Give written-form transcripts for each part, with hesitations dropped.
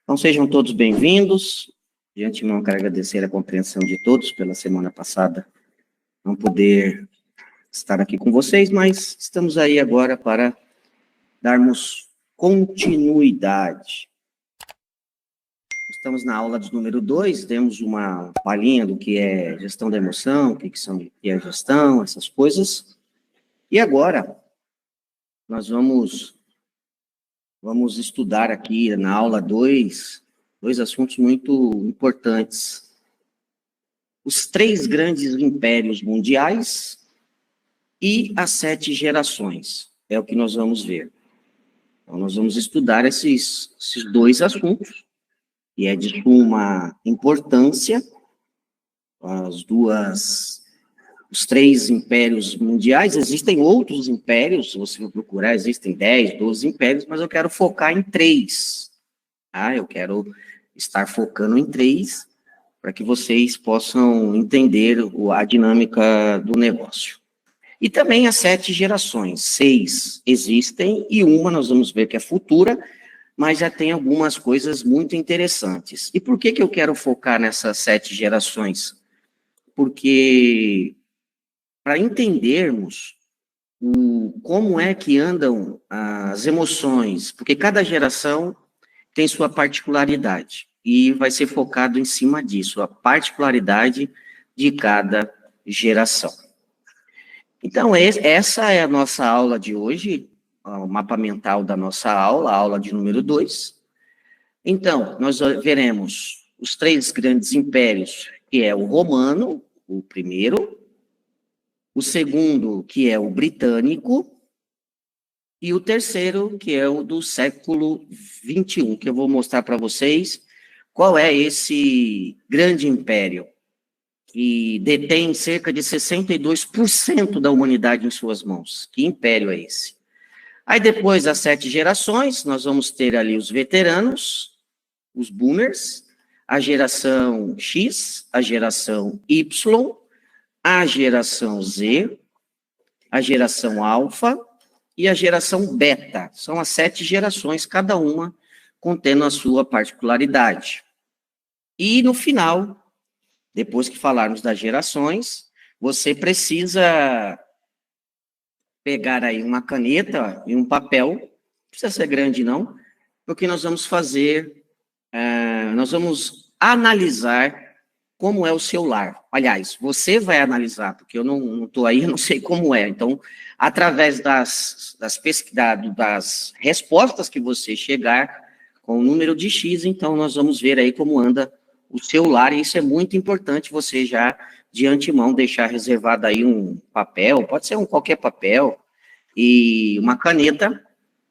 Então, sejam todos bem-vindos. De antemão, quero agradecer a compreensão de todos pela semana passada não poder estar aqui com vocês, mas estamos aí agora para darmos continuidade. Estamos na aula de número 2, demos uma palhinha do que é gestão da emoção, o que é gestão, essas coisas. E agora, nós vamos estudar aqui na aula 2, dois assuntos muito importantes. Os 3 grandes impérios mundiais e as 7 gerações. É o que nós vamos ver. Então, nós vamos estudar esses 2 assuntos, e é de suma importância, os 3 impérios mundiais. Existem outros impérios, se você for procurar, existem 10, 12 impérios, mas eu quero focar em 3. Tá? Eu quero estar focando em 3, para que vocês possam entender a dinâmica do negócio. E também as 7 gerações, 6 existem, e uma nós vamos ver que é futura, mas já tem algumas coisas muito interessantes. E por que eu quero focar nessas 7 gerações? Porque para entendermos como é que andam as emoções, porque cada geração tem sua particularidade, e vai ser focado em cima disso, a particularidade de cada geração. Então, essa é a nossa aula de hoje, o mapa mental da nossa aula, a aula de número 2. Então, nós veremos os 3 grandes impérios, que é o romano, o primeiro, o segundo, que é o britânico, e o terceiro, que é o do século XXI, que eu vou mostrar para vocês qual é esse grande império, que detém cerca de 62% da humanidade em suas mãos. Que império é esse? Aí depois das 7 gerações, nós vamos ter ali os veteranos, os boomers, a geração X, a geração Y, a geração Z, a geração alfa e a geração beta. São as 7 gerações, cada uma contendo a sua particularidade. E no final, depois que falarmos das gerações, você precisa pegar aí uma caneta e um papel, não precisa ser grande não, porque nós vamos fazer, nós vamos analisar como é o seu lar. Aliás, você vai analisar, porque eu não estou aí, eu não sei como é. Então, através das respostas que você chegar com o número de X, então nós vamos ver aí como anda o seu lar, e isso é muito importante você já, de antemão, deixar reservado aí um papel, pode ser qualquer papel, e uma caneta,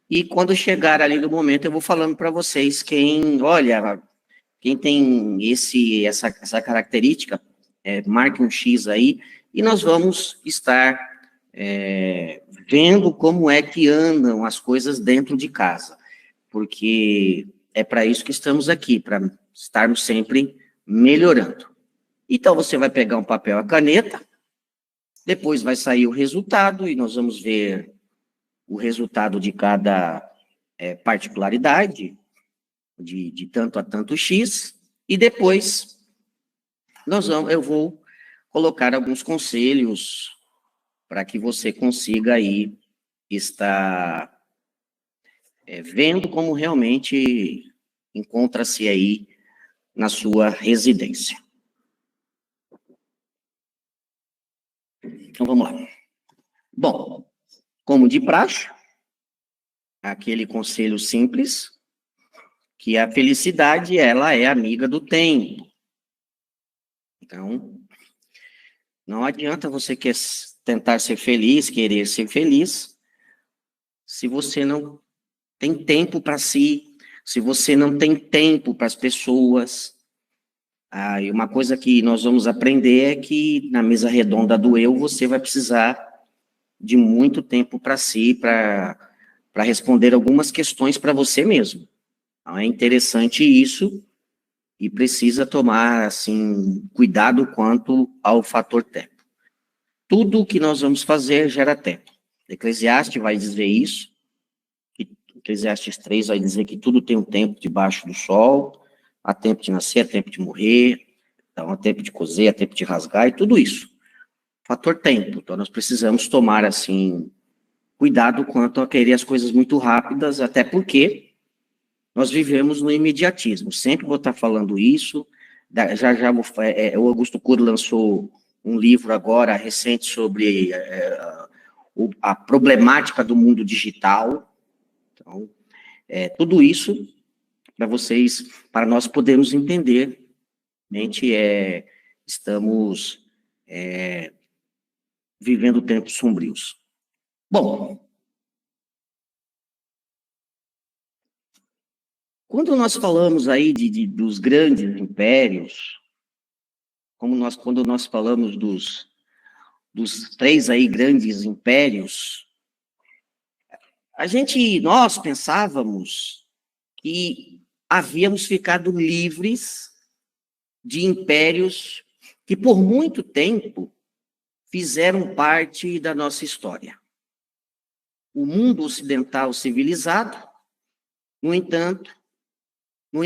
e quando chegar ali no momento, eu vou falando para vocês quem tem essa característica, marque um X aí, e nós vamos estar vendo como é que andam as coisas dentro de casa, porque é para isso que estamos aqui, para estarmos sempre melhorando. Então, você vai pegar um papel e a caneta, depois vai sair o resultado, e nós vamos ver o resultado de cada particularidade, de tanto a tanto X, e depois eu vou colocar alguns conselhos para que você consiga aí estar vendo como realmente encontra-se aí na sua residência. Então, vamos lá. Bom, como de praxe, aquele conselho simples, que a felicidade, ela é amiga do tempo. Então, não adianta você tentar ser feliz, querer ser feliz, se você não tem tempo para si, se você não tem tempo para as pessoas. E uma coisa que nós vamos aprender é que na mesa redonda do eu, você vai precisar de muito tempo para si, para responder algumas questões para você mesmo. Então, é interessante isso, e precisa tomar, assim, cuidado quanto ao fator tempo. Tudo o que nós vamos fazer gera tempo. Eclesiastes vai dizer isso, que Eclesiastes 3 vai dizer que tudo tem um tempo debaixo do sol, há tempo de nascer, há tempo de morrer, então há tempo de cozer, há tempo de rasgar, e tudo isso. Fator tempo. Então, nós precisamos tomar, assim, cuidado quanto a querer as coisas muito rápidas, até porque nós vivemos no imediatismo. Sempre vou estar falando isso. Já o Augusto Cury lançou um livro agora, recente, sobre a problemática do mundo digital. Então, tudo isso para nós podermos entender, realmente estamos vivendo tempos sombrios. Bom, quando nós falamos aí dos grandes impérios, quando nós falamos dos 3 aí grandes impérios, nós pensávamos que havíamos ficado livres de impérios que por muito tempo fizeram parte da nossa história. O mundo ocidental civilizado, no entanto, no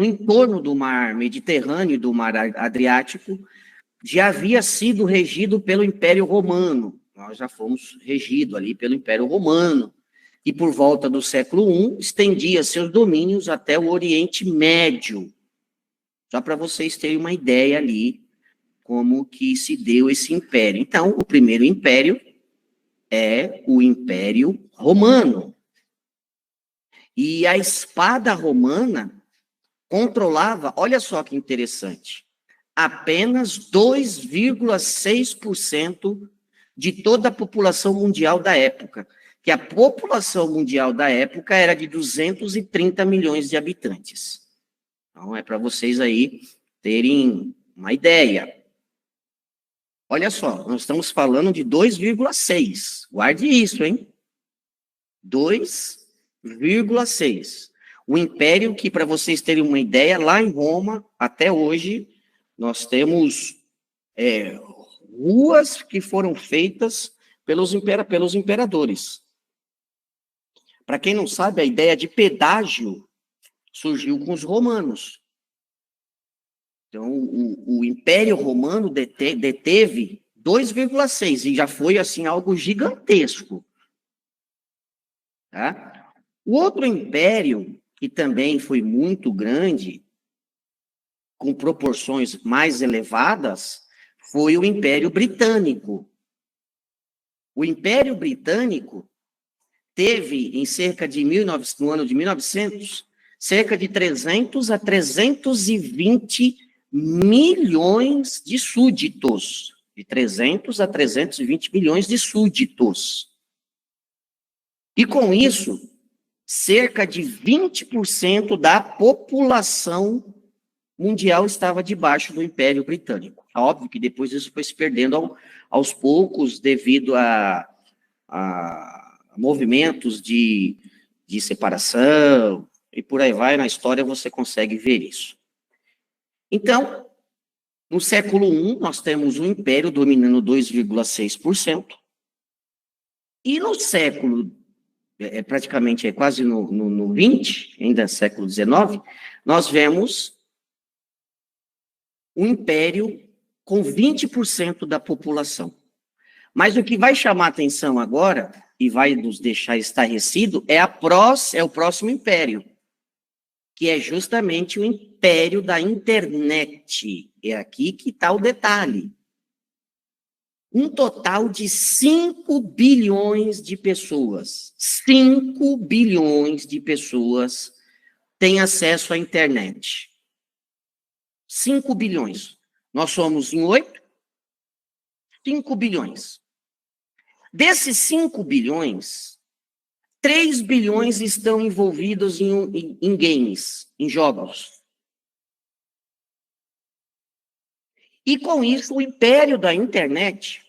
entorno do mar Mediterrâneo e do mar Adriático, já havia sido regido pelo Império Romano. Nós já fomos regidos ali pelo Império Romano, e por volta do século I, estendia seus domínios até o Oriente Médio. Só para vocês terem uma ideia ali, como que se deu esse império. Então, o primeiro império é o Império Romano. E a espada romana controlava, olha só que interessante, apenas 2,6% de toda a população mundial da época, que a população mundial da época era de 230 milhões de habitantes. Então, é para vocês aí terem uma ideia. Olha só, nós estamos falando de 2,6. Guarde isso, hein? 2,6. O império que, para vocês terem uma ideia, lá em Roma, até hoje, nós temos ruas que foram feitas pelos imperadores. Para quem não sabe, a ideia de pedágio surgiu com os romanos. Então, o Império Romano deteve 2,6, e já foi, assim, algo gigantesco. Tá? O outro império, que também foi muito grande, com proporções mais elevadas, foi o Império Britânico. O Império Britânico teve, no ano de 1900, cerca de 300 a 320 milhões de súditos. De 300 a 320 milhões de súditos. E com isso, cerca de 20% da população mundial estava debaixo do Império Britânico. Óbvio que depois isso foi se perdendo aos poucos devido a movimentos de separação, e por aí vai, na história você consegue ver isso. Então, no século I, nós temos um império dominando 2,6%, e no século, praticamente quase no 20, ainda século XIX, nós vemos um império com 20% da população. Mas o que vai chamar a atenção agora, e vai nos deixar estarrecido, é o próximo império, que é justamente o império da internet. É aqui que está o detalhe. Um total de 5 bilhões de pessoas. 5 bilhões de pessoas têm acesso à internet. 5 bilhões. Nós somos em 8, 5 bilhões. Desses 5 bilhões, 3 bilhões estão envolvidos em games, em jogos. E com isso, o império da internet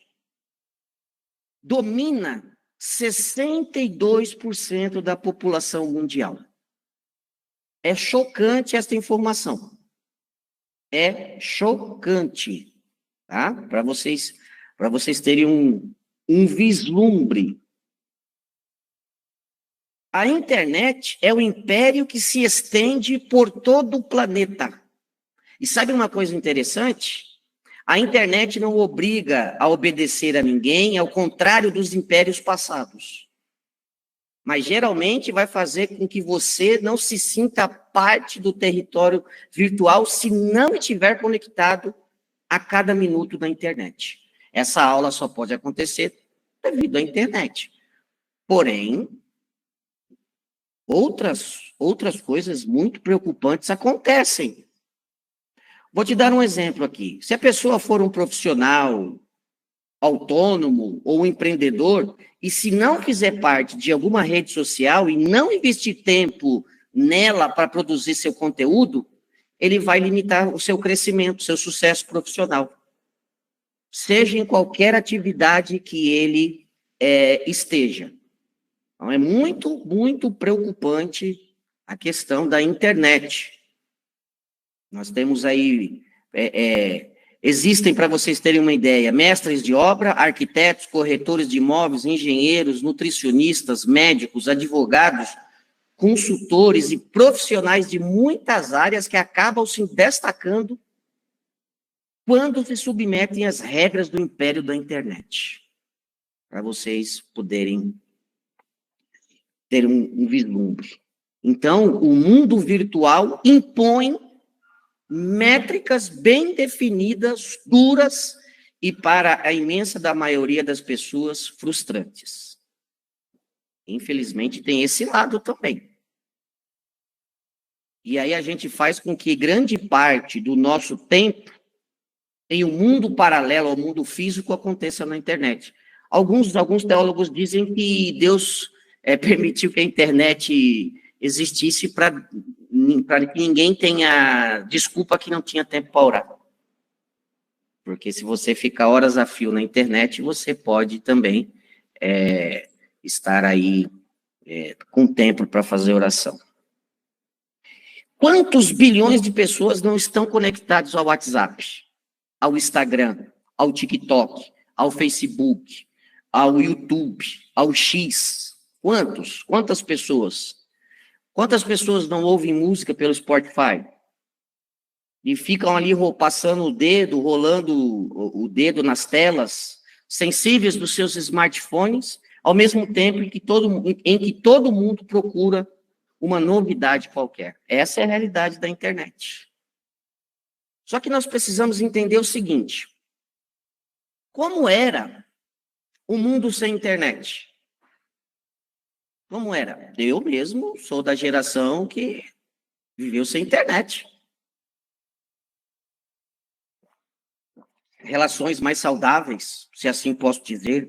domina 62% da população mundial. É chocante essa informação. É chocante, tá? Para vocês terem um vislumbre. A internet é o império que se estende por todo o planeta. E sabe uma coisa interessante? A internet não obriga a obedecer a ninguém, ao contrário dos impérios passados. Mas geralmente vai fazer com que você não se sinta parte do território virtual se não estiver conectado a cada minuto na internet. Essa aula só pode acontecer devido à internet. Porém, outras coisas muito preocupantes acontecem. Vou te dar um exemplo aqui. Se a pessoa for um profissional autônomo ou um empreendedor, e se não fizer parte de alguma rede social e não investir tempo nela para produzir seu conteúdo, ele vai limitar o seu crescimento, o seu sucesso profissional. Seja em qualquer atividade que ele esteja. Então, é muito, muito preocupante a questão da internet. Nós temos aí, existem, para vocês terem uma ideia, mestres de obra, arquitetos, corretores de imóveis, engenheiros, nutricionistas, médicos, advogados, consultores e profissionais de muitas áreas que acabam se destacando quando se submetem às regras do império da internet. Para vocês poderem ter um vislumbre. Então, o mundo virtual impõe métricas bem definidas, duras e, para a imensa da maioria das pessoas, frustrantes. Infelizmente, tem esse lado também. E aí a gente faz com que grande parte do nosso tempo em um mundo paralelo ao mundo físico aconteça na internet. Alguns teólogos dizem que Deus permitiu que a internet existisse para que ninguém tenha desculpa que não tinha tempo para orar. Porque se você ficar horas a fio na internet, você pode também estar aí com tempo para fazer oração. Quantos bilhões de pessoas não estão conectados ao WhatsApp, ao Instagram, ao TikTok, ao Facebook, ao YouTube, ao X? Quantas pessoas? Quantas pessoas não ouvem música pelo Spotify? E ficam ali passando o dedo, rolando o dedo nas telas, sensíveis dos seus smartphones, ao mesmo tempo em que todo mundo procura uma novidade qualquer. Essa é a realidade da internet. Só que nós precisamos entender o seguinte: como era o mundo sem internet? Como era? Eu mesmo sou da geração que viveu sem internet. Relações mais saudáveis, se assim posso dizer.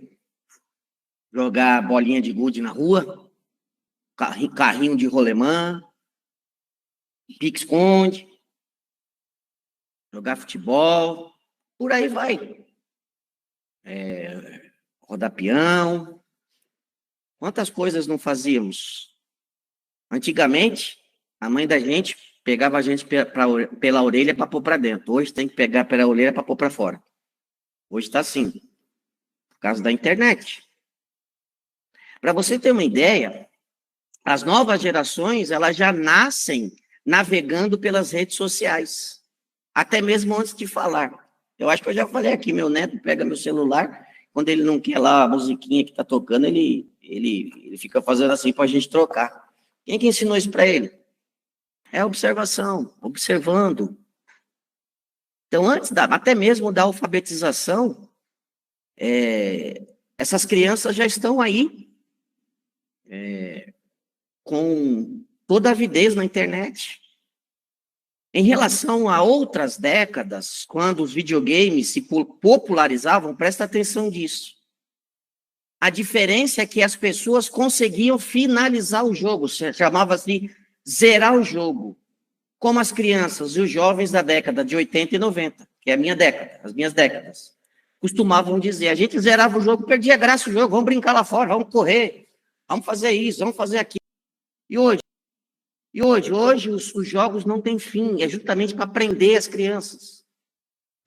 Jogar bolinha de gude na rua, carrinho de rolemã, pique-esconde, jogar futebol, por aí vai. Rodar peão. Quantas coisas não fazíamos? Antigamente, a mãe da gente pegava a gente pela orelha para pôr para dentro. Hoje tem que pegar pela orelha para pôr para fora. Hoje está assim, por causa da internet. Para você ter uma ideia, as novas gerações, elas já nascem navegando pelas redes sociais, até mesmo antes de falar. Eu acho que eu já falei aqui, meu neto pega meu celular, quando ele não quer lá a musiquinha que está tocando, ele fica fazendo assim para a gente trocar. Quem que ensinou isso para ele? É observação, observando. Então, até mesmo da alfabetização, essas crianças já estão aí com toda a avidez na internet. Em relação a outras décadas, quando os videogames se popularizavam, presta atenção nisso. A diferença é que as pessoas conseguiam finalizar o jogo, chamava-se zerar o jogo. Como as crianças e os jovens da década de 80 e 90, que é a minha década, as minhas décadas, costumavam dizer: a gente zerava o jogo, perdia a graça do jogo, vamos brincar lá fora, vamos correr, vamos fazer isso, vamos fazer aquilo. E hoje os jogos não têm fim, é justamente para prender as crianças.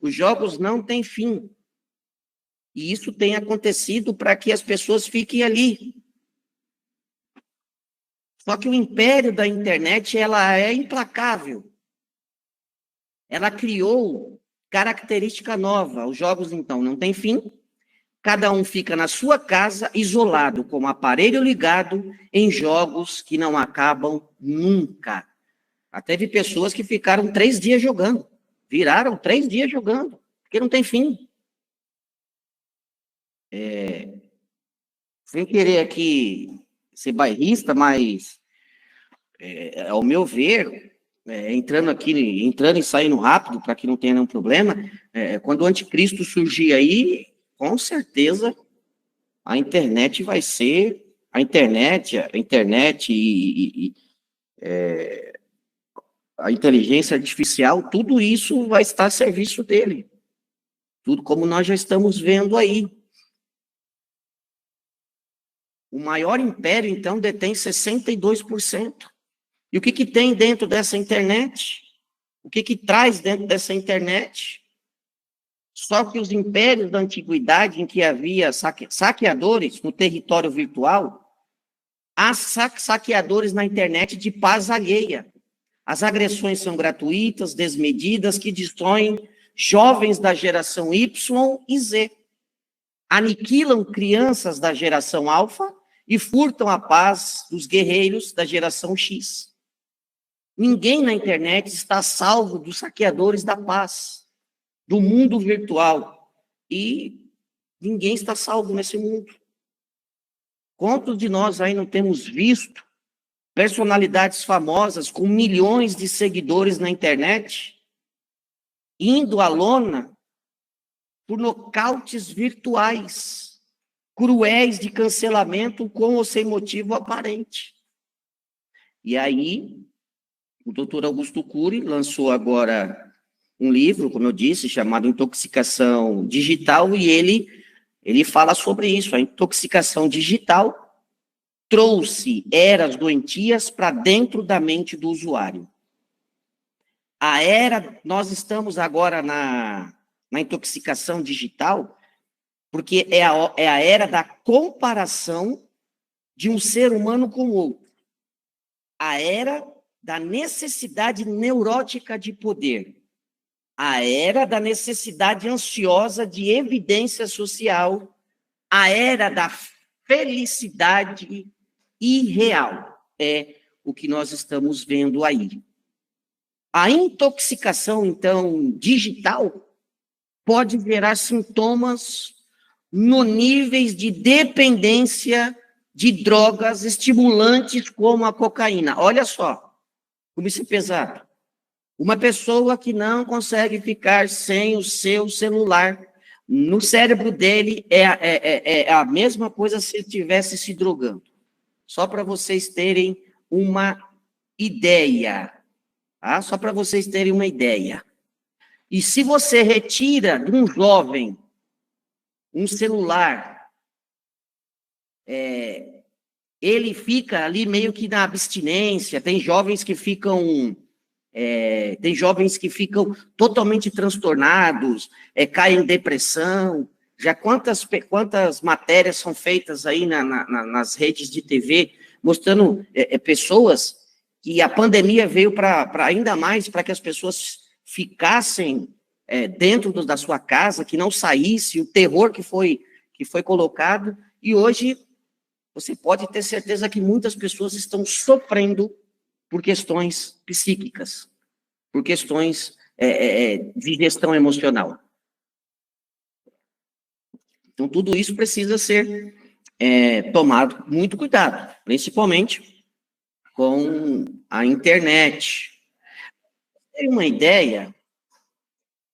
Os jogos não têm fim. E isso tem acontecido para que as pessoas fiquem ali. Só que o império da internet, ela é implacável. Ela criou característica nova. Os jogos, então, não têm fim. Cada um fica na sua casa, isolado, com o aparelho ligado, em jogos que não acabam nunca. Até teve pessoas que ficaram 3 dias jogando. Viraram 3 dias jogando, porque não tem fim. Sem querer aqui ser bairrista, mas, ao meu ver, entrando e saindo rápido, para que não tenha nenhum problema, quando o anticristo surgir aí, com certeza a internet vai ser a inteligência artificial, tudo isso vai estar a serviço dele. Tudo como nós já estamos vendo aí. O maior império, então, detém 62%. E o que tem dentro dessa internet? O que traz dentro dessa internet? Só que os impérios da antiguidade, em que havia saqueadores no território virtual, há saqueadores na internet de paz alheia. As agressões são gratuitas, desmedidas, que destroem jovens da geração Y e Z. Aniquilam crianças da geração alfa e furtam a paz dos guerreiros da geração X. Ninguém na internet está salvo dos saqueadores da paz, do mundo virtual. E ninguém está salvo nesse mundo. Quantos de nós aí não temos visto personalidades famosas com milhões de seguidores na internet indo à lona por nocautes virtuais, cruéis de cancelamento com ou sem motivo aparente? E aí, o doutor Augusto Cury lançou agora um livro, como eu disse, chamado Intoxicação Digital, e ele fala sobre isso. A intoxicação digital trouxe eras doentias para dentro da mente do usuário. Nós estamos agora na intoxicação digital, porque é a era da comparação de um ser humano com o outro. A era da necessidade neurótica de poder. A era da necessidade ansiosa de evidência social. A era da felicidade irreal. É o que nós estamos vendo aí. A intoxicação, então, digital pode gerar sintomas no níveis de dependência de drogas estimulantes como a cocaína. Olha só, como isso é pesado. Uma pessoa que não consegue ficar sem o seu celular, no cérebro dele é a mesma coisa se ele estivesse se drogando. Só para vocês terem uma ideia. Tá? Só para vocês terem uma ideia. E se você retira de um jovem um celular, ele fica ali meio que na abstinência. Tem jovens que ficam totalmente transtornados, caem em depressão. Já quantas matérias são feitas aí nas redes de TV, mostrando pessoas que a pandemia veio para ainda mais para que as pessoas ficassem dentro da sua casa, que não saísse, o terror que foi colocado, e hoje você pode ter certeza que muitas pessoas estão sofrendo por questões psíquicas, por questões de gestão emocional. Então, tudo isso precisa ser tomado muito cuidado, principalmente com a internet.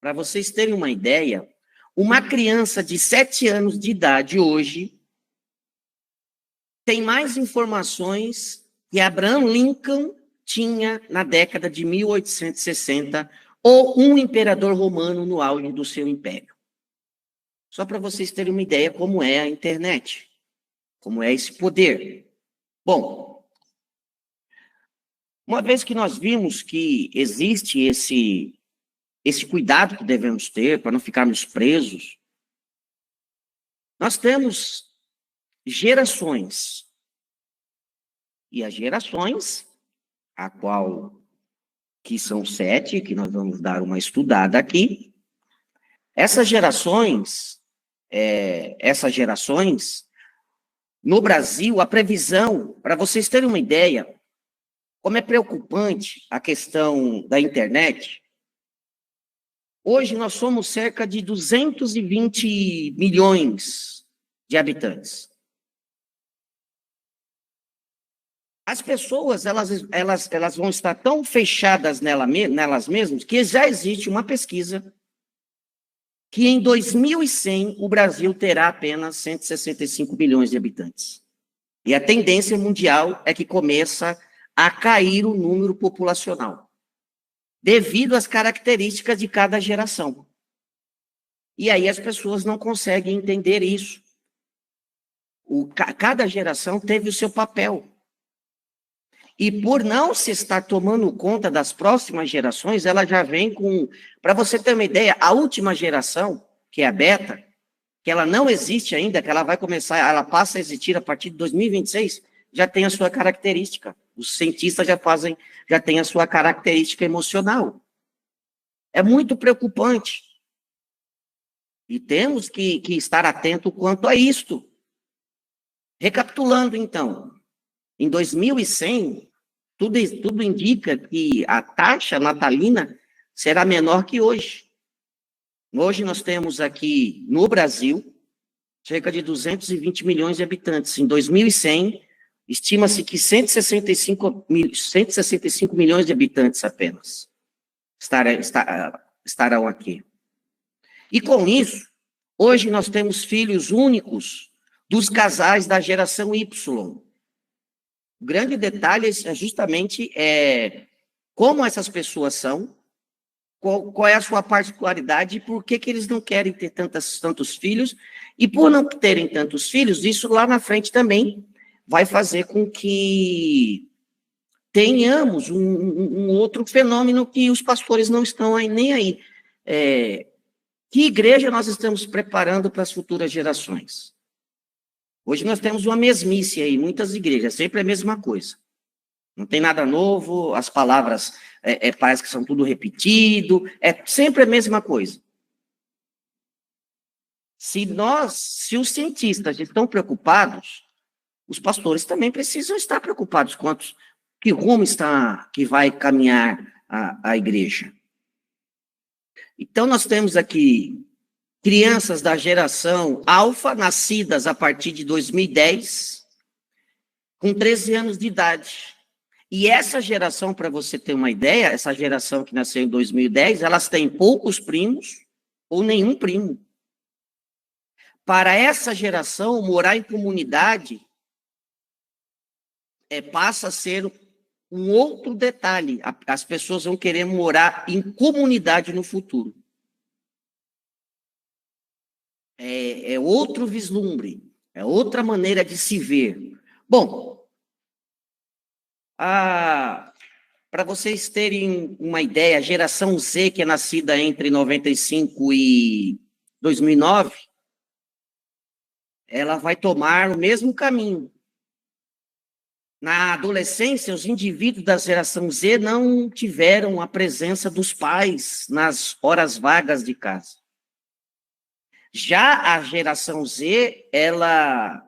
Para vocês terem uma ideia, uma criança de 7 anos de idade hoje tem mais informações que Abraham Lincoln tinha na década de 1860, ou um imperador romano no auge do seu império. Só para vocês terem uma ideia como é a internet, como é esse poder. Bom, uma vez que nós vimos que existe esse cuidado que devemos ter para não ficarmos presos, nós temos gerações E as gerações, a qual que são 7, que nós vamos dar uma estudada aqui. Essas gerações, no Brasil, a previsão, para vocês terem uma ideia, como é preocupante a questão da internet, hoje nós somos cerca de 220 milhões de habitantes. As pessoas, elas vão estar tão fechadas nelas mesmas, que já existe uma pesquisa que em 2100 o Brasil terá apenas 165 milhões de habitantes. E a tendência mundial é que começa a cair o número populacional, devido às características de cada geração. E aí as pessoas não conseguem entender isso. Cada geração teve o seu papel. E por não se estar tomando conta das próximas gerações, ela já vem com... Para você ter uma ideia, a última geração, que é a beta, que ela não existe ainda, que ela vai começar, ela passa a existir a partir de 2026, já tem a sua característica. Os cientistas já têm a sua característica emocional. É muito preocupante. E temos que estar atento quanto a isto. Recapitulando, então, em 2100, tudo indica que a taxa natalina será menor que hoje. Hoje nós temos aqui, no Brasil, cerca de 220 milhões de habitantes. Em 2100, estima-se que 165 milhões de habitantes apenas estarão aqui. E com isso, hoje nós temos filhos únicos dos casais da geração Y. O grande detalhe é justamente como essas pessoas são, qual é a sua particularidade e por que eles não querem ter tantos filhos. E por não terem tantos filhos, isso lá na frente também vai fazer com que tenhamos um outro fenômeno que os pastores não estão nem aí. Que igreja nós estamos preparando para as futuras gerações? Hoje nós temos uma mesmice aí, muitas igrejas, sempre a mesma coisa. Não tem nada novo, as palavras parece que são tudo repetido, é sempre a mesma coisa. Se os cientistas estão preocupados, os pastores também precisam estar preocupados quanto que rumo que vai caminhar a igreja. Então nós temos aqui crianças da geração alfa, nascidas a partir de 2010, com 13 anos de idade. E essa geração, para você ter uma ideia, essa geração que nasceu em 2010, elas têm poucos primos ou nenhum primo. Para essa geração, morar em comunidade passa a ser um outro detalhe. As pessoas vão querer morar em comunidade no futuro. É outro vislumbre, é outra maneira de se ver. Bom, para vocês terem uma ideia, a geração Z, que é nascida entre 95 e 2009, ela vai tomar o mesmo caminho. Na adolescência, os indivíduos da geração Z não tiveram a presença dos pais nas horas vagas de casa. Já a geração Z, ela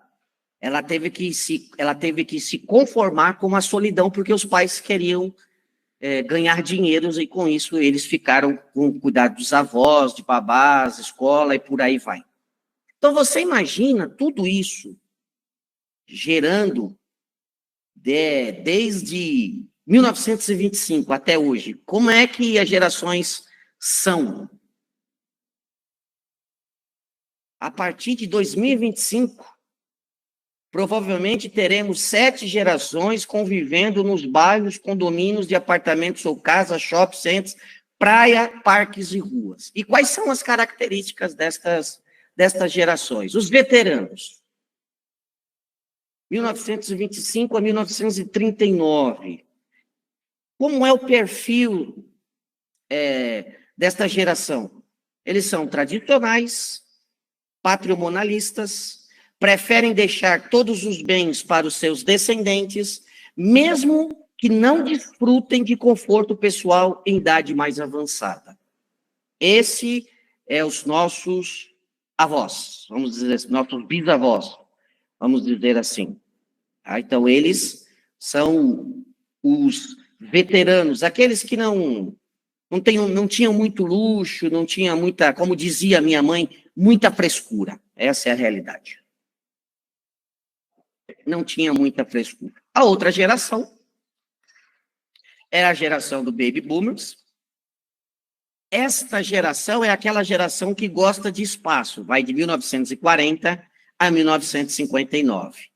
teve que se conformar com a solidão, porque os pais queriam ganhar dinheiro, e com isso eles ficaram com o cuidado dos avós, de babás, escola e por aí vai. Então você imagina tudo isso gerando desde 1925 até hoje, como é que as gerações são? A partir de 2025, provavelmente teremos 7 gerações convivendo nos bairros, condomínios de apartamentos ou casas, shopping centers, praia, parques e ruas. E quais são as características destas gerações? Os veteranos. 1925 a 1939. Como é o perfil desta geração? Eles são tradicionais, patrimonialistas, preferem deixar todos os bens para os seus descendentes, mesmo que não desfrutem de conforto pessoal em idade mais avançada. Esse é os nossos avós, vamos dizer assim, nossos bisavós, vamos dizer assim. Tá? Então, eles são os veteranos, aqueles que não tinham muito luxo, não tinha muita, como dizia minha mãe, muita frescura. Essa é a realidade. Não tinha muita frescura. A outra geração é a geração do Baby Boomers. Esta geração é aquela geração que gosta de espaço, vai de 1940 a 1959.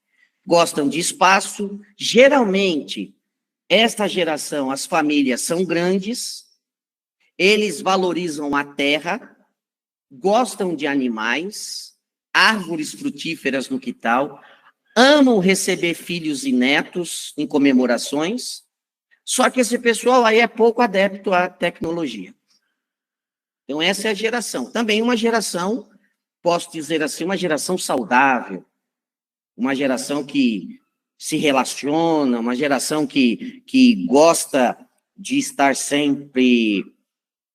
Gostam de espaço, geralmente, esta geração, as famílias são grandes, eles valorizam a terra, gostam de animais, árvores frutíferas no quintal, amam receber filhos e netos em comemorações, só que esse pessoal aí é pouco adepto à tecnologia. Então, essa é a geração. Também uma geração, posso dizer assim, uma geração saudável, uma geração que se relaciona, uma geração que gosta de estar sempre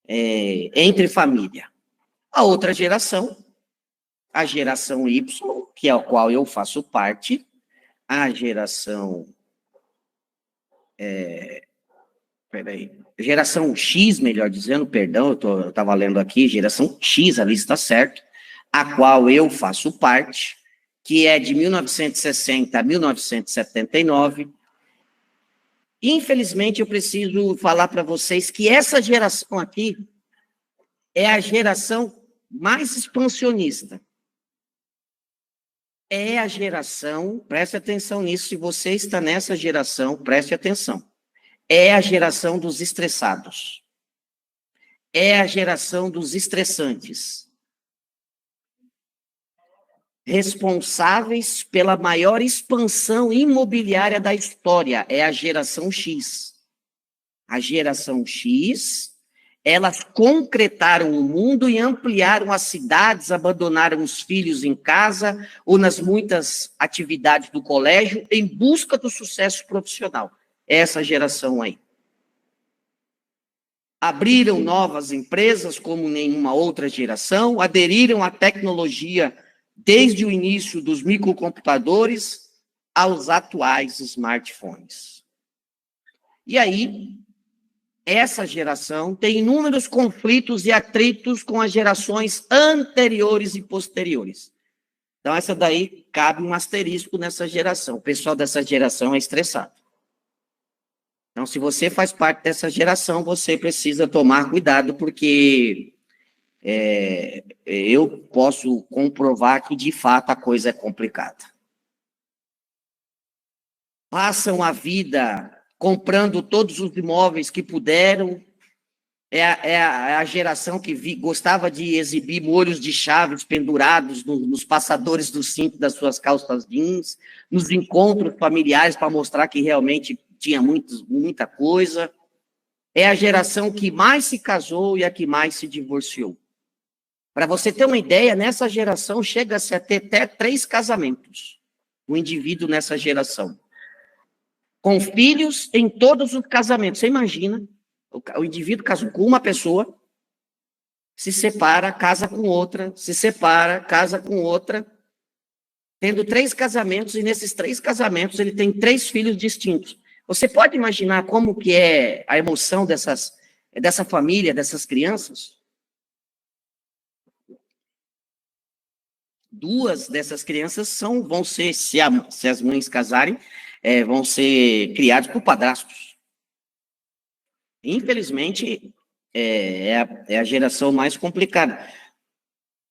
entre família. A outra geração, a geração Y, que é a qual eu faço parte, a geração... geração X, melhor dizendo, perdão, eu estava lendo aqui, geração X, ali está certo, a qual eu faço parte, que é de 1960 a 1979. Infelizmente, eu preciso falar para vocês que essa geração aqui é a geração mais expansionista. É a geração, preste atenção nisso, se você está nessa geração, preste atenção. É a geração dos estressados. É a geração dos estressantes. Responsáveis pela maior expansão imobiliária da história. É a geração X. A geração X, elas concretaram o mundo e ampliaram as cidades, abandonaram os filhos em casa ou nas muitas atividades do colégio em busca do sucesso profissional. Essa geração aí. Abriram novas empresas como nenhuma outra geração, aderiram à tecnologia desde o início dos microcomputadores aos atuais smartphones. E aí, essa geração tem inúmeros conflitos e atritos com as gerações anteriores e posteriores. Então, essa daí cabe um asterisco nessa geração. O pessoal dessa geração é estressado. Então, se você faz parte dessa geração, você precisa tomar cuidado, porque eu posso comprovar que, de fato, a coisa é complicada. Passam a vida comprando todos os imóveis que puderam. É a geração que gostava de exibir molhos de chaves pendurados nos passadores do cinto das suas calças jeans, nos encontros familiares para mostrar que realmente tinha muita coisa. É a geração que mais se casou e a que mais se divorciou. Para você ter uma ideia, nessa geração chega-se a ter até 3 casamentos. O indivíduo nessa geração. Com filhos em todos os casamentos. Você imagina, o indivíduo casou com uma pessoa, se separa, casa com outra, se separa, casa com outra, tendo 3 casamentos, e nesses 3 casamentos ele tem 3 filhos distintos. Você pode imaginar como que é a emoção dessa família, dessas crianças? 2 dessas crianças vão ser, se as mães casarem, vão ser criados por padrastos. Infelizmente, é a geração mais complicada.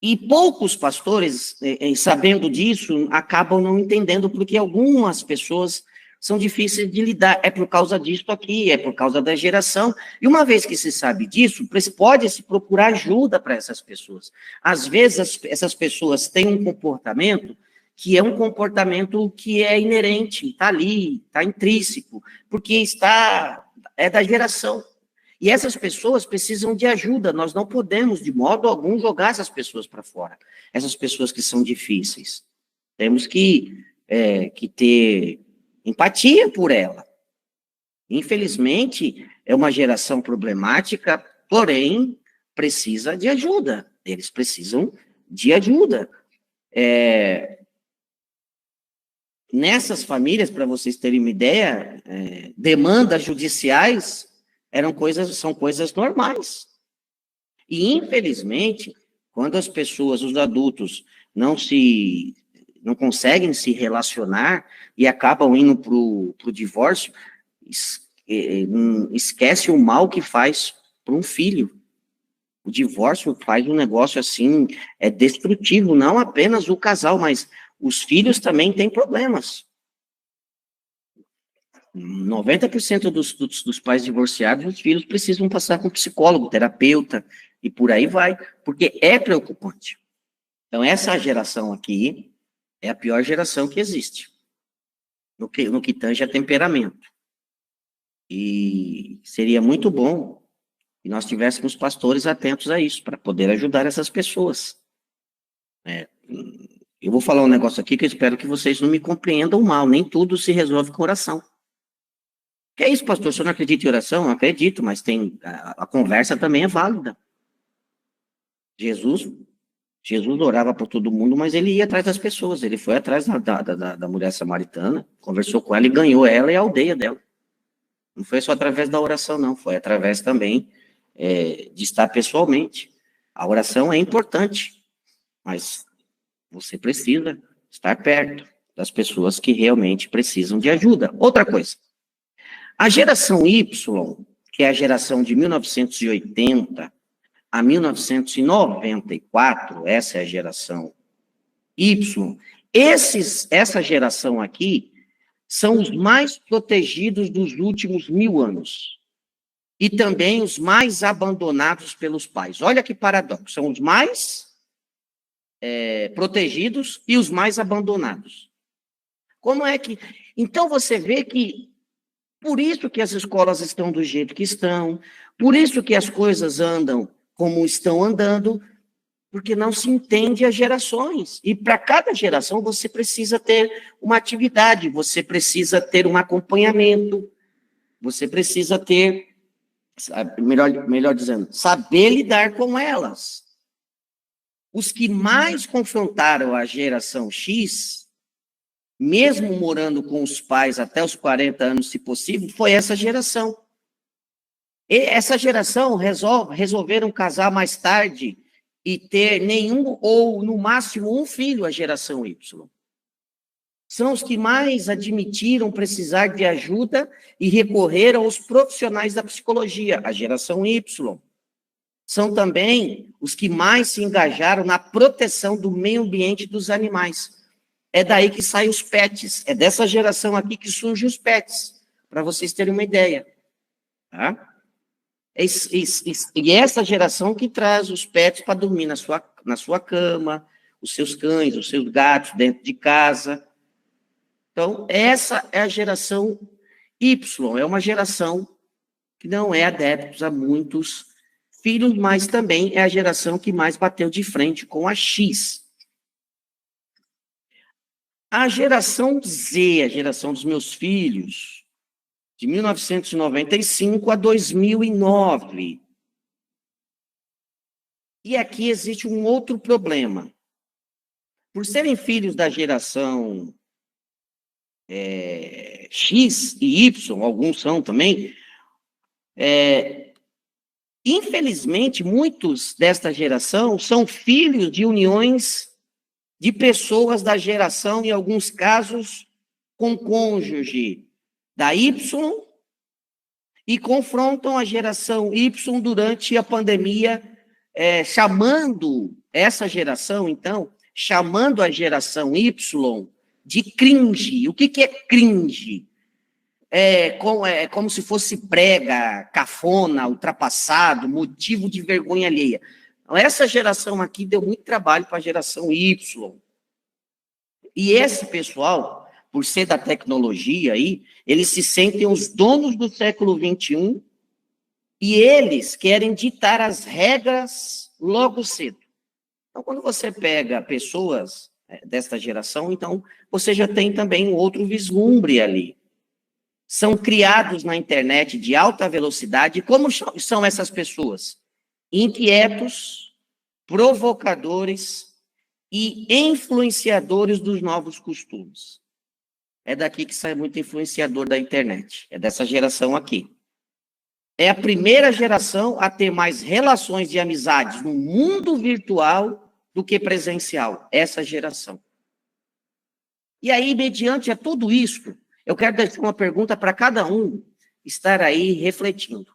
E poucos pastores, sabendo disso, acabam não entendendo, porque algumas pessoas são difíceis de lidar. É por causa disso aqui, é por causa da geração. E uma vez que se sabe disso, pode-se procurar ajuda para essas pessoas. Às vezes, essas pessoas têm um comportamento que é um comportamento que é inerente, está ali, está intrínseco, porque é da geração. E essas pessoas precisam de ajuda. Nós não podemos, de modo algum, jogar essas pessoas para fora. Essas pessoas que são difíceis. Temos que ter empatia por ela. Infelizmente, é uma geração problemática, porém, precisa de ajuda. Eles precisam de ajuda. Nessas famílias, para vocês terem uma ideia, demandas judiciais são coisas normais. E, infelizmente, quando as pessoas, os adultos, não conseguem se relacionar e acabam indo para o divórcio, esquece o mal que faz para um filho. O divórcio faz um negócio assim, destrutivo, não apenas o casal, mas os filhos também têm problemas. 90% dos pais divorciados, os filhos precisam passar com psicólogo, terapeuta, e por aí vai, porque é preocupante. Então, essa geração aqui é a pior geração que existe, no que tange a temperamento. E seria muito bom que nós tivéssemos pastores atentos a isso, para poder ajudar essas pessoas. Eu vou falar um negócio aqui que eu espero que vocês não me compreendam mal, nem tudo se resolve com oração. Que é isso, pastor? O senhor não acredita em oração? Eu acredito, mas a conversa também é válida. Jesus orava por todo mundo, mas ele ia atrás das pessoas. Ele foi atrás da mulher samaritana, conversou com ela e ganhou ela e a aldeia dela. Não foi só através da oração, não. Foi através também de estar pessoalmente. A oração é importante, mas você precisa estar perto das pessoas que realmente precisam de ajuda. Outra coisa. A geração Y, que é a geração de 1980 a 1994, essa é a geração Y, essa geração aqui são os mais protegidos dos últimos 1000 anos. E também os mais abandonados pelos pais. Olha que paradoxo, são os mais protegidos e os mais abandonados. Como é que... Então, você vê que por isso que as escolas estão do jeito que estão, por isso que as coisas andam como estão andando, porque não se entende as gerações. E para cada geração você precisa ter uma atividade, você precisa ter um acompanhamento, você precisa ter, melhor dizendo, saber lidar com elas. Os que mais confrontaram a geração X, mesmo morando com os pais até os 40 anos, se possível, foi essa geração. E essa geração resolveram casar mais tarde e ter nenhum, ou no máximo um filho, a geração Y. São os que mais admitiram precisar de ajuda e recorreram aos profissionais da psicologia, a geração Y. São também os que mais se engajaram na proteção do meio ambiente dos animais. É daí que saem os pets. É dessa geração aqui que surgem os pets, para vocês terem uma ideia. Tá? E essa geração que traz os pets para dormir na sua cama, os seus cães, os seus gatos dentro de casa. Então, essa é a geração Y. É uma geração que não é adepta a muitos filhos, mas também é a geração que mais bateu de frente com a X. A geração Z, a geração dos meus filhos, de 1995 a 2009. E aqui existe um outro problema. Por serem filhos da geração X e Y, alguns são também, infelizmente, muitos desta geração são filhos de uniões de pessoas da geração, em alguns casos, com cônjuge da Y, e confrontam a geração Y durante a pandemia, chamando essa geração, então, chamando a geração Y de cringe. O que é cringe? É como se fosse brega, cafona, ultrapassado, motivo de vergonha alheia. Então, essa geração aqui deu muito trabalho para a geração Y. E esse pessoal, por ser da tecnologia aí, eles se sentem os donos do século XXI e eles querem ditar as regras logo cedo. Então, quando você pega pessoas desta geração, então você já tem também um outro vislumbre ali. São criados na internet de alta velocidade. Como são essas pessoas? Inquietos, provocadores e influenciadores dos novos costumes. É daqui que sai muito influenciador da internet. É dessa geração aqui. É a primeira geração a ter mais relações de amizades no mundo virtual do que presencial. Essa geração. E aí, mediante a tudo isso, eu quero deixar uma pergunta para cada um estar aí refletindo.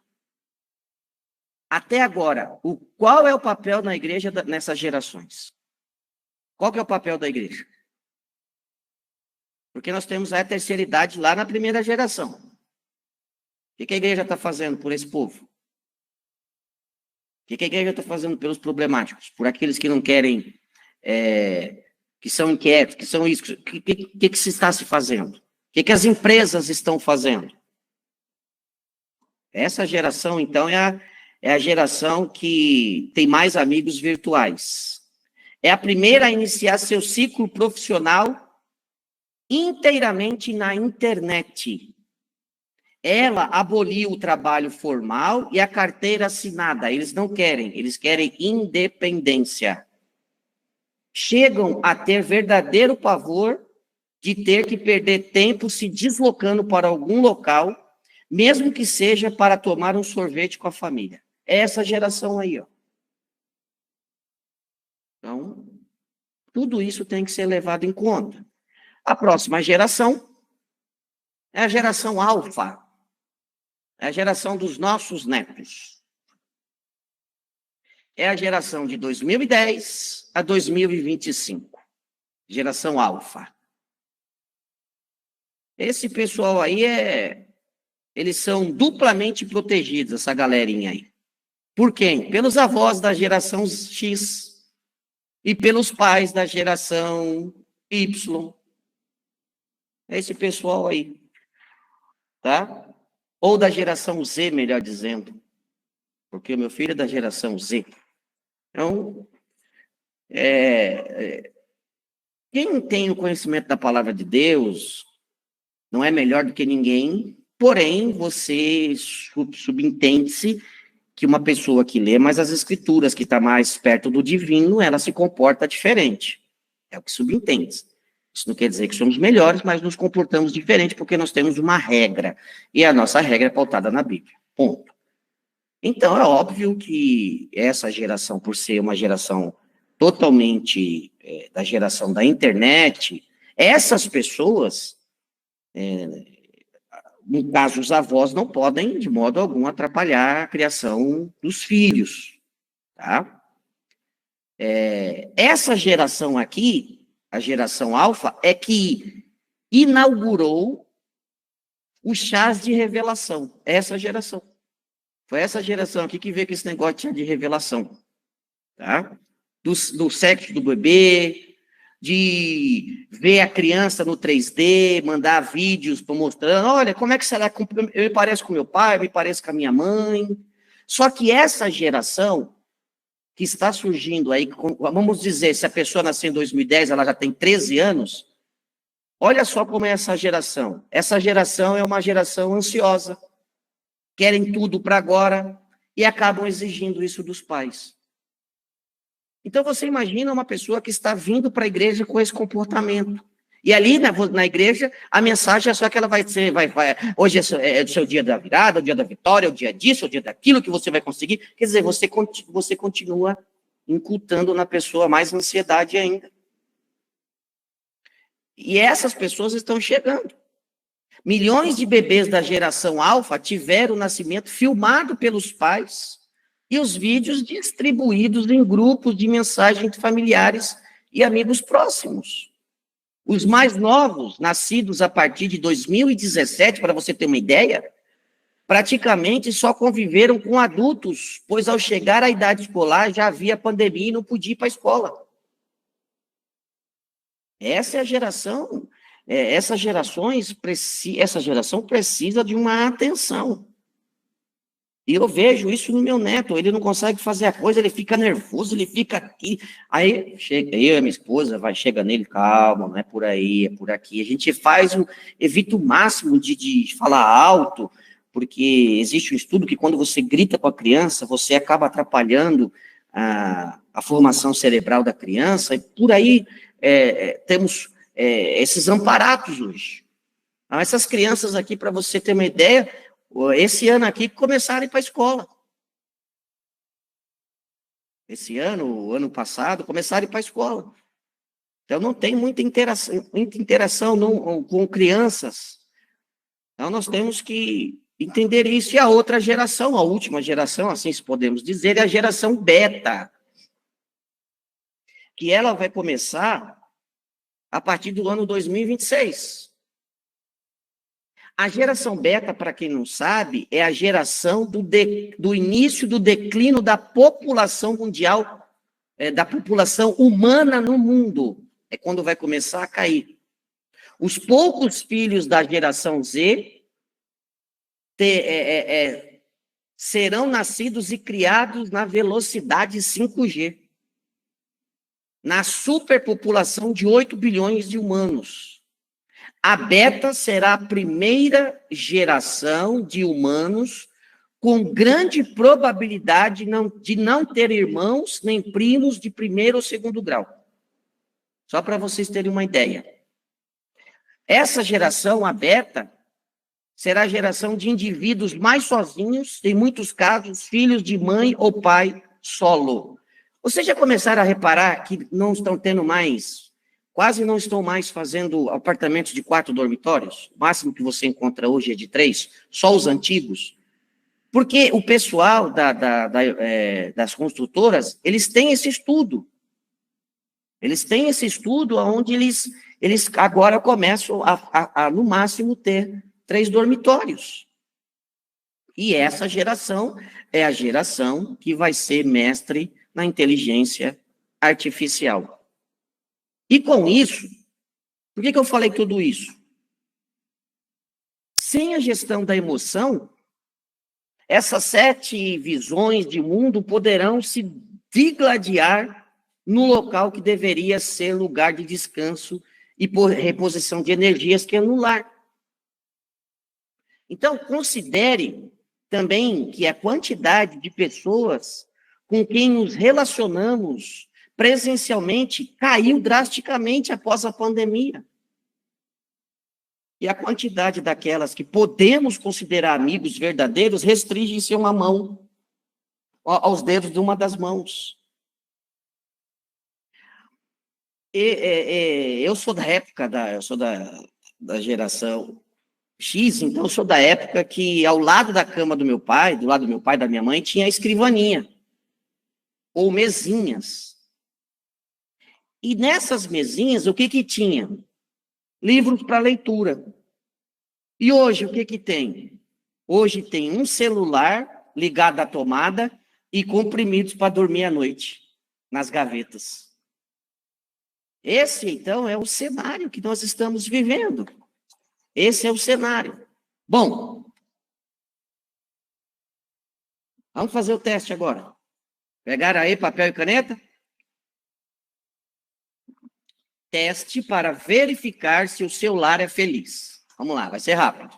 Até agora, qual é o papel na igreja nessas gerações? Qual que é o papel da igreja? Porque nós temos a terceira idade lá na primeira geração. O que a igreja está fazendo por esse povo? O que a igreja está fazendo pelos problemáticos? Por aqueles que não querem, que são inquietos, que são isso? O que se está se fazendo? O que as empresas estão fazendo? Essa geração, então, é a geração que tem mais amigos virtuais. É a primeira a iniciar seu ciclo profissional inteiramente na internet. Ela aboliu o trabalho formal e a carteira assinada. Eles não querem, eles querem independência. Chegam a ter verdadeiro pavor de ter que perder tempo se deslocando para algum local, mesmo que seja para tomar um sorvete com a família. É essa geração aí, ó. Então, tudo isso tem que ser levado em conta. A próxima geração é a geração alfa. É a geração dos nossos netos. É a geração de 2010 a 2025. Geração alfa. Esse pessoal aí eles são duplamente protegidos, essa galerinha aí. Por quem? Pelos avós da geração X e pelos pais da geração Y. É esse pessoal aí. Tá? Ou da geração Z, melhor dizendo. Porque o meu filho é da geração Z. Então, quem tem o conhecimento da palavra de Deus não é melhor do que ninguém, porém, você subentende-se que uma pessoa que lê mais as escrituras, que está mais perto do divino, ela se comporta diferente. É o que subentende. Isso não quer dizer que somos melhores, mas nos comportamos diferente porque nós temos uma regra. E a nossa regra é pautada na Bíblia. Ponto. Então, é óbvio que essa geração, por ser uma geração totalmente da geração da internet, essas pessoas, no caso, os avós não podem, de modo algum, atrapalhar a criação dos filhos. Tá? Essa geração aqui, a geração alfa, é que inaugurou os chás de revelação. Essa geração. Foi essa geração aqui que veio com esse negócio de chá de revelação. Tá? Do sexo do bebê, de ver a criança no 3D, mandar vídeos mostrando, olha, como é que será? Eu me pareço com meu pai, eu me pareço com a minha mãe. Só que essa geração que está surgindo aí, vamos dizer, se a pessoa nasceu em 2010, ela já tem 13 anos, olha só como é essa geração. Essa geração é uma geração ansiosa. Querem tudo para agora e acabam exigindo isso dos pais. Então, você imagina uma pessoa que está vindo para a igreja com esse comportamento. E ali, na igreja, a mensagem é só que ela vai ser, hoje é o seu dia da virada, o dia da vitória, o dia disso, o dia daquilo que você vai conseguir. Quer dizer, você continua incultando na pessoa mais ansiedade ainda. E essas pessoas estão chegando. Milhões de bebês da geração alfa tiveram o nascimento filmado pelos pais e os vídeos distribuídos em grupos de mensagens familiares e amigos próximos. Os mais novos, nascidos a partir de 2017, para você ter uma ideia, praticamente só conviveram com adultos, pois ao chegar à idade escolar já havia pandemia e não podia ir para a escola. Essa é a geração... essa geração precisa de uma atenção. E eu vejo isso no meu neto, ele não consegue fazer a coisa, ele fica nervoso, ele fica aqui. Aí chega, eu e a minha esposa, chega nele, calma, não é por aí, é por aqui. A gente evita o máximo de falar alto, porque existe um estudo que quando você grita com a criança, você acaba atrapalhando a formação cerebral da criança, e por aí temos esses amparatos hoje. Então, essas crianças aqui, para você ter uma ideia, esse ano aqui começaram a ir para a escola. Esse ano, o ano passado, começaram a ir para a escola. Então, não tem muita interação com crianças. Então, nós temos que entender isso. E a outra geração, a última geração, assim se podemos dizer, é a geração beta, que ela vai começar a partir do ano 2026. A geração beta, para quem não sabe, é a geração do início do declínio da população mundial, da população humana no mundo. É quando vai começar a cair. Os poucos filhos da geração Z serão nascidos e criados na velocidade 5G, na superpopulação de 8 bilhões de humanos. A beta será a primeira geração de humanos com grande probabilidade de não ter irmãos nem primos de primeiro ou segundo grau. Só para vocês terem uma ideia. Essa geração, a beta, será a geração de indivíduos mais sozinhos, em muitos casos, filhos de mãe ou pai solo. Vocês já começaram a reparar que não estão tendo mais, quase não estão mais fazendo apartamentos de 4 dormitórios? O máximo que você encontra hoje é de 3, só os antigos. Porque o pessoal das construtoras, eles têm esse estudo. Eles têm esse estudo onde eles agora começam a, no máximo, ter 3 dormitórios. E essa geração é a geração que vai ser mestre na inteligência artificial. E com isso, por que eu falei tudo isso? Sem a gestão da emoção, essas 7 visões de mundo poderão se digladiar no local que deveria ser lugar de descanso e reposição de energias, que é no lar. Então, considere também que a quantidade de pessoas com quem nos relacionamos presencialmente caiu drasticamente após a pandemia. E a quantidade daquelas que podemos considerar amigos verdadeiros restringe-se a uma mão, aos dedos de uma das mãos. Eu sou da época, eu sou da geração X, então eu sou da época que ao lado da cama do meu pai, do lado do meu pai e da minha mãe, tinha a escrivaninha, ou mesinhas. E nessas mesinhas, o que tinha? Livros para leitura. E hoje, o que tem? Hoje tem um celular ligado à tomada e comprimidos para dormir à noite, nas gavetas. Esse, então, é o cenário que nós estamos vivendo. Esse é o cenário. Bom, vamos fazer o teste agora. Pegaram aí papel e caneta? Teste para verificar se o seu lar é feliz. Vamos lá, vai ser rápido.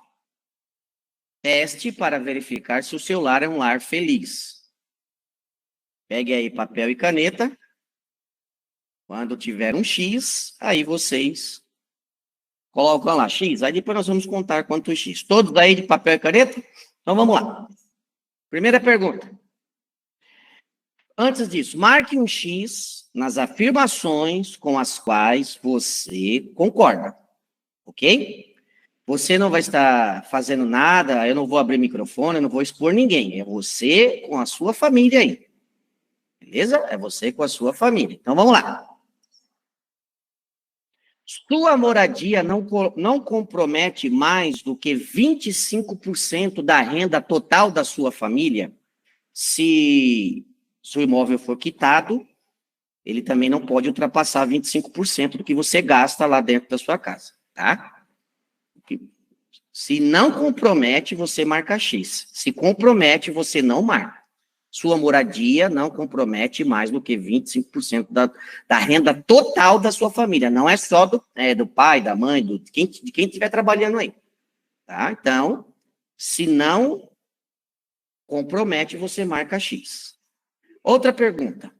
Teste para verificar se o seu lar é um lar feliz. Pegue aí papel e caneta. Quando tiver um X, aí vocês colocam lá X. Aí depois nós vamos contar quantos X. Todos aí de papel e caneta? Então vamos lá. Primeira pergunta. Antes disso, marque um X nas afirmações com as quais você concorda, ok? Você não vai estar fazendo nada, eu não vou abrir microfone, eu não vou expor ninguém. É você com a sua família aí. Beleza? É você com a sua família. Então, vamos lá. Sua moradia não compromete mais do que 25% da renda total da sua família? Se o imóvel for quitado, ele também não pode ultrapassar 25% do que você gasta lá dentro da sua casa, tá? Se não compromete, você marca X. Se compromete, você não marca. Sua moradia não compromete mais do que 25% da renda total da sua família. Não é só do pai, da mãe, de quem estiver trabalhando aí. Tá? Então, se não compromete, você marca X. Outra pergunta.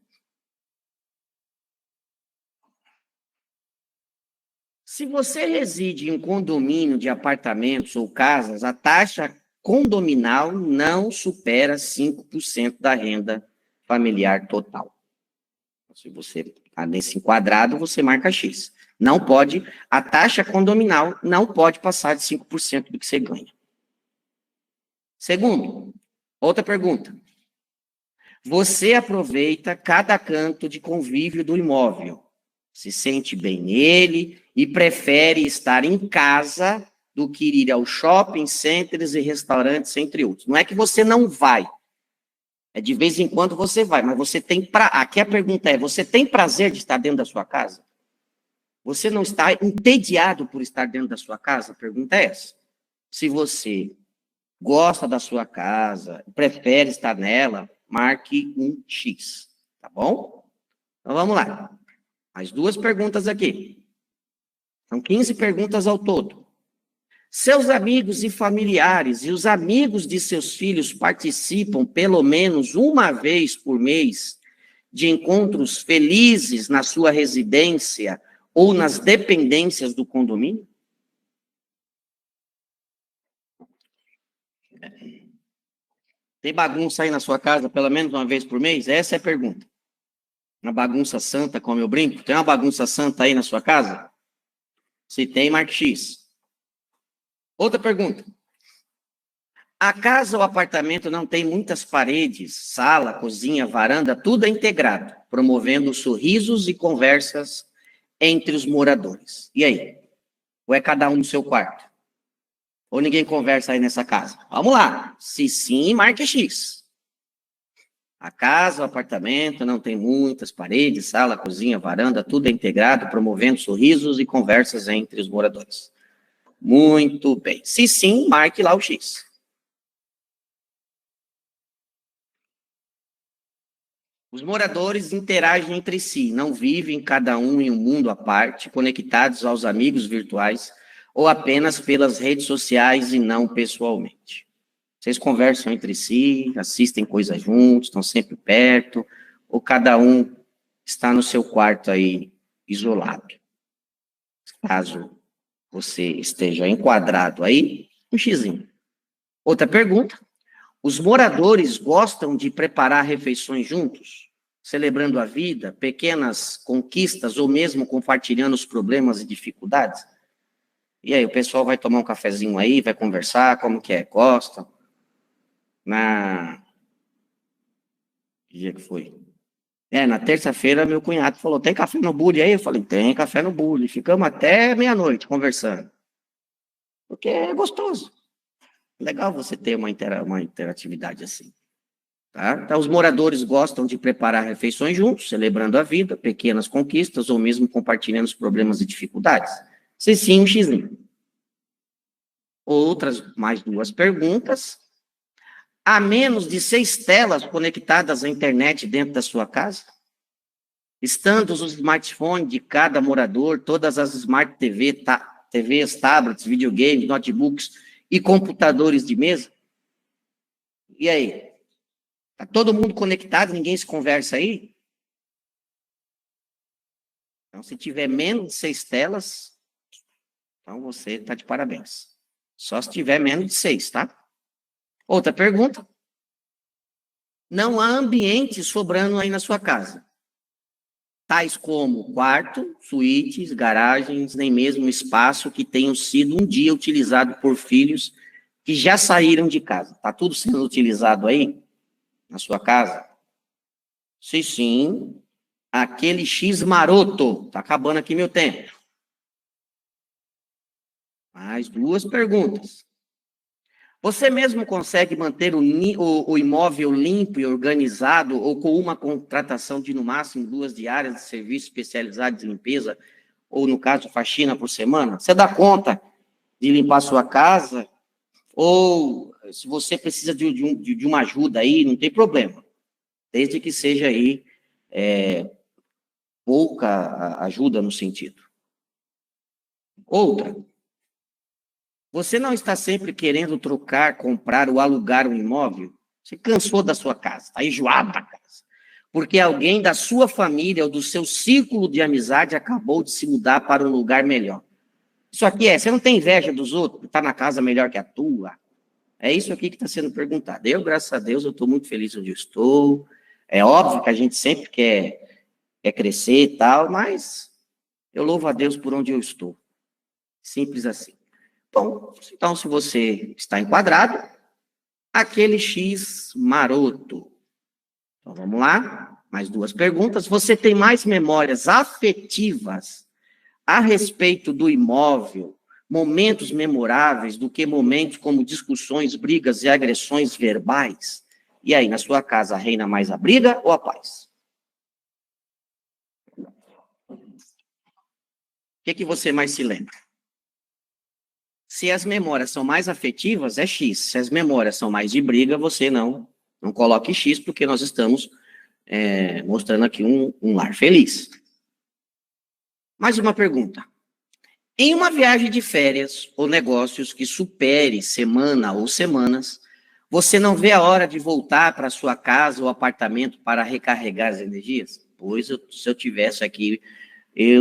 Se você reside em um condomínio de apartamentos ou casas, a taxa condominal não supera 5% da renda familiar total. Se você está nesse enquadrado, você marca X. Não pode, a taxa condominal não pode passar de 5% do que você ganha. Segundo, outra pergunta. Você aproveita cada canto de convívio do imóvel, se sente bem nele e prefere estar em casa do que ir ao shopping, centers e restaurantes, entre outros. Não é que você não vai, é de vez em quando você vai, mas você tem aqui a pergunta é, você tem prazer de estar dentro da sua casa? Você não está entediado por estar dentro da sua casa? A pergunta é essa. Se você gosta da sua casa, prefere estar nela, marque um X, tá bom? Então vamos lá. Mais 2 perguntas aqui. São 15 perguntas ao todo. Seus amigos e familiares e os amigos de seus filhos participam pelo menos uma vez por mês de encontros felizes na sua residência ou nas dependências do condomínio? Tem bagunça aí na sua casa pelo menos uma vez por mês? Essa é a pergunta. Uma bagunça santa, como eu brinco? Tem uma bagunça santa aí na sua casa? Se tem, marque X. Outra pergunta. A casa ou apartamento não tem muitas paredes, sala, cozinha, varanda, tudo é integrado, promovendo sorrisos e conversas entre os moradores. E aí? Ou é cada um no seu quarto? Ou ninguém conversa aí nessa casa? Vamos lá. Se sim, marque X. A casa, o apartamento não tem muitas paredes, sala, cozinha, varanda, tudo é integrado, promovendo sorrisos e conversas entre os moradores. Muito bem. Se sim, marque lá o X. Os moradores interagem entre si, não vivem cada um em um mundo à parte, conectados aos amigos virtuais ou apenas pelas redes sociais e não pessoalmente. Vocês conversam entre si, assistem coisas juntos, estão sempre perto, ou cada um está no seu quarto aí, isolado. Caso você esteja enquadrado aí, um xizinho. Outra pergunta. Os moradores gostam de preparar refeições juntos, celebrando a vida, pequenas conquistas ou mesmo compartilhando os problemas e dificuldades? E aí, o pessoal vai tomar um cafezinho aí, vai conversar, como que é? Gosta? Que dia que foi? Na terça-feira, meu cunhado falou, tem café no bule aí? Eu falei, tem café no bule. Ficamos até meia-noite conversando. Porque é gostoso. Legal você ter uma interatividade assim. Tá? Então, os moradores gostam de preparar refeições juntos, celebrando a vida, pequenas conquistas, ou mesmo compartilhando os problemas e dificuldades. Se sim, um xizinho. Outras, mais 2 perguntas. Há menos de 6 telas conectadas à internet dentro da sua casa? Estando os smartphones de cada morador, todas as Smart TVs, tablets, videogames, notebooks e computadores de mesa? E aí? Está todo mundo conectado, ninguém se conversa aí? Então, se tiver menos de 6 telas, então você está de parabéns. Só se tiver menos de 6, tá? Outra pergunta. Não há ambiente sobrando aí na sua casa, tais como quarto, suítes, garagens, nem mesmo espaço que tenham sido um dia utilizado por filhos que já saíram de casa. Está tudo sendo utilizado aí na sua casa? Se sim, aquele X maroto. Está acabando aqui meu tempo. Mais 2 perguntas. Você mesmo consegue manter o imóvel limpo e organizado ou com uma contratação de, no máximo, 2 diárias de serviço especializado de limpeza ou, no caso, faxina por semana? Você dá conta de limpar a sua casa, ou se você precisa de uma ajuda aí, não tem problema. Desde que seja aí pouca ajuda no sentido. Outra, você não está sempre querendo trocar, comprar ou alugar um imóvel? Você cansou da sua casa, está enjoado da casa. Porque alguém da sua família ou do seu círculo de amizade acabou de se mudar para um lugar melhor. Isso aqui você não tem inveja dos outros, está na casa melhor que a tua? É isso aqui que está sendo perguntado. Eu, graças a Deus, eu estou muito feliz onde eu estou. É óbvio que a gente sempre quer crescer e tal, mas eu louvo a Deus por onde eu estou. Simples assim. Bom, então, se você está enquadrado, aquele X maroto. Então, vamos lá. Mais duas perguntas. Você tem mais memórias afetivas a respeito do imóvel, momentos memoráveis, do que momentos como discussões, brigas e agressões verbais? E aí, na sua casa, reina mais a briga ou a paz? O que você mais se lembra? Se as memórias são mais afetivas, é X. Se as memórias são mais de briga, você não coloque X, porque nós estamos mostrando aqui um lar feliz. Mais uma pergunta. Em uma viagem de férias ou negócios que supere semana ou semanas, você não vê a hora de voltar para sua casa ou apartamento para recarregar as energias? Pois, se eu tivesse aqui,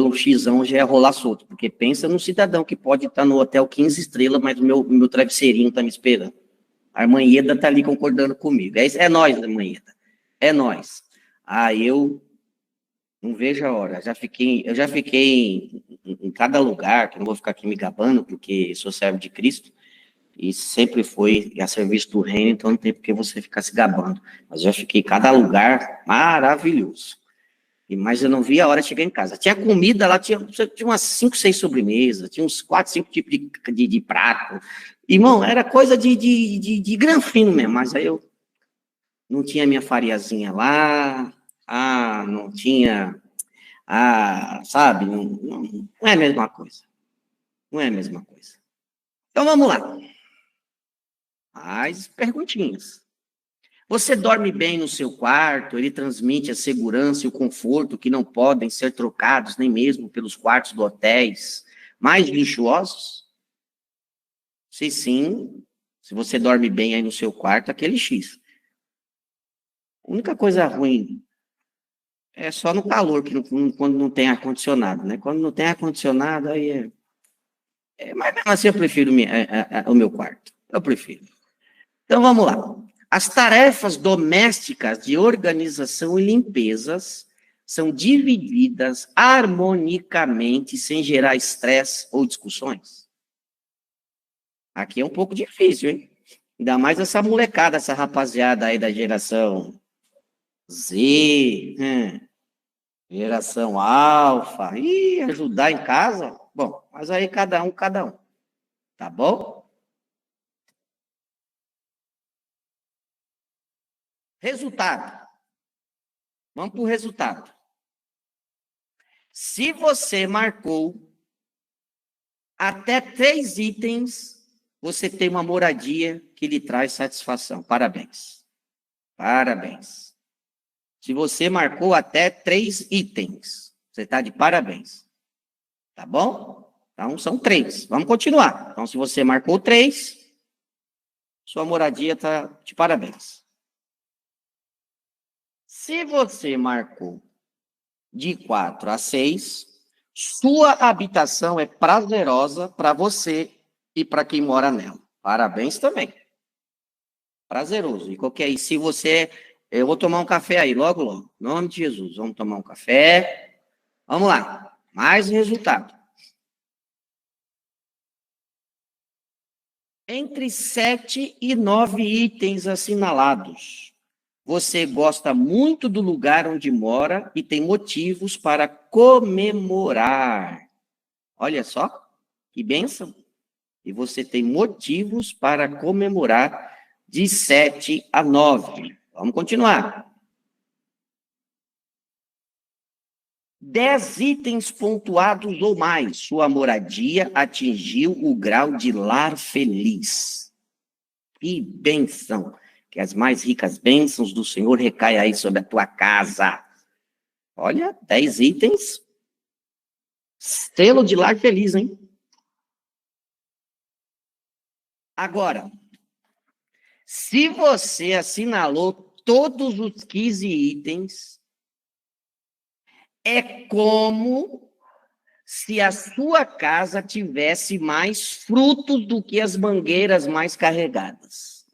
o Xão já ia rolar solto, porque pensa no cidadão que pode estar no hotel 15 estrelas, mas o meu travesseirinho está me esperando. A irmã Ieda está ali concordando comigo. É nós, irmã Ieda. É nós. Eu não vejo a hora. Eu já fiquei em cada lugar, que não vou ficar aqui me gabando, porque sou servo de Cristo, e sempre foi a serviço do reino, então não tem por que você ficar se gabando. Mas já fiquei em cada lugar maravilhoso. Mas eu não via a hora de chegar em casa. Tinha comida lá, tinha umas 5, 6 sobremesas, tinha uns 4, 5 tipos de prato. Irmão, era coisa de granfino mesmo, mas aí eu não tinha minha fariazinha lá, não tinha, sabe, não é a mesma coisa. Não é a mesma coisa. Então vamos lá. Mais perguntinhas. Você dorme bem no seu quarto? Ele transmite a segurança e o conforto que não podem ser trocados nem mesmo pelos quartos de hotéis mais luxuosos? Se sim, se você dorme bem aí no seu quarto, aquele X. A única coisa ruim é só no calor, quando não tem ar-condicionado, né? Quando não tem ar-condicionado, aí mas mesmo assim eu prefiro o meu quarto. Eu prefiro. Então vamos lá. As tarefas domésticas de organização e limpezas são divididas harmonicamente, sem gerar estresse ou discussões? Aqui é um pouco difícil, hein? Ainda mais essa molecada, essa rapaziada aí da geração Z, geração alfa. E ajudar em casa? Bom, mas aí cada um. Tá bom? Resultado. Vamos para o resultado. Se você marcou até 3 itens, você tem uma moradia que lhe traz satisfação. Parabéns. Parabéns. Se você marcou até 3 itens, você está de parabéns. Tá bom? Então, são 3. Vamos continuar. Então, se você marcou 3, sua moradia está de parabéns. Se você marcou de 4 a 6, sua habitação é prazerosa para você e para quem mora nela. Parabéns também. Prazeroso. E se você... Eu vou tomar um café aí, logo, logo. Em nome de Jesus. Vamos tomar um café. Vamos lá. Mais resultado. Entre 7 e 9 itens assinalados. Você gosta muito do lugar onde mora e tem motivos para comemorar. Olha só, que bênção. E você tem motivos para comemorar de 7 a 9. Vamos continuar. 10 itens pontuados ou mais, sua moradia atingiu o grau de lar feliz. Que bênção! Que as mais ricas bênçãos do Senhor recaem aí sobre a tua casa. Olha, 10 itens, selo de lar feliz, hein? Agora, se você assinalou todos os 15 itens, é como se a sua casa tivesse mais frutos do que as mangueiras mais carregadas.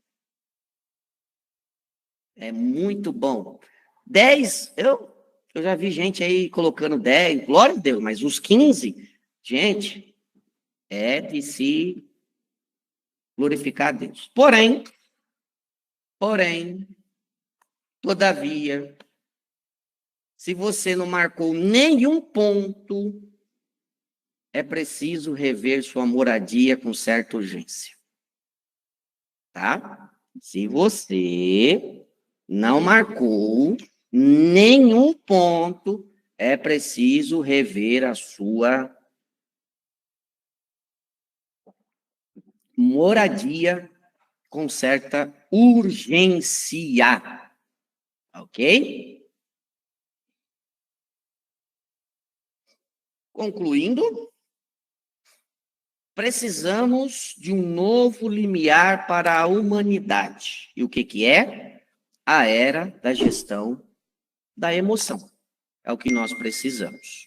É muito bom. 10, eu já vi gente aí colocando 10, glória a Deus, mas os 15, gente, é de se glorificar a Deus. Porém, todavia, se você não marcou nenhum ponto, é preciso rever sua moradia com certa urgência. Tá? Se você não marcou nenhum ponto, é preciso rever a sua moradia com certa urgência. Ok? Concluindo, precisamos de um novo limiar para a humanidade. E o que é? A era da gestão da emoção. É o que nós precisamos.